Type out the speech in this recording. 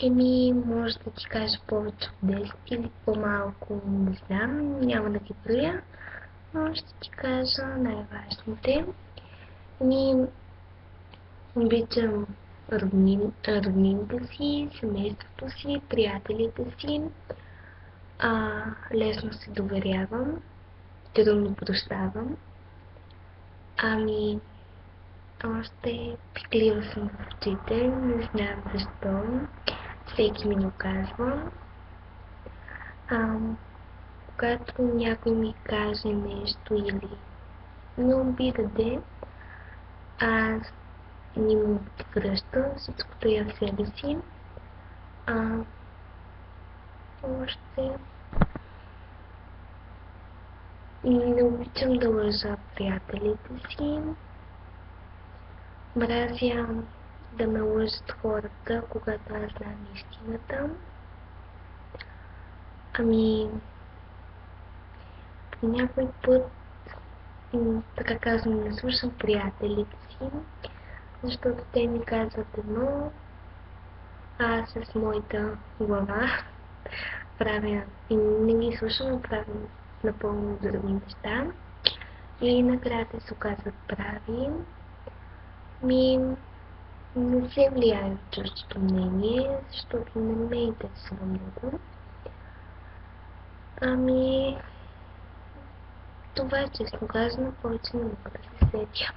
Може да ти кажа повече от 10 или по-малко, не знам, няма да ги броя, но ще ти кажа най-важните. Ми обичам роднините си, семейството си, приятелите си, лесно се доверявам, трудно прощавам, ами още пиклива съм в очите, не знам защо, всеки ми го казва. Когато някой ми каже нещо или ме обидаде, аз не му отвръща всичкото я в себе си. Още не обичам да лъжа приятелите си. Мразя да ме лъжат хората, когато аз знам истината. По някой път, така казвам, не слушам приятелите си, защото те ми казват едно, а с моята глава правя и не ги слушам, правя напълно други неща. И накрая те се оказват прави. Не се влияе от чуждото мнение, защото не ме интересува много. Това честно казано повече не мога да се сетя.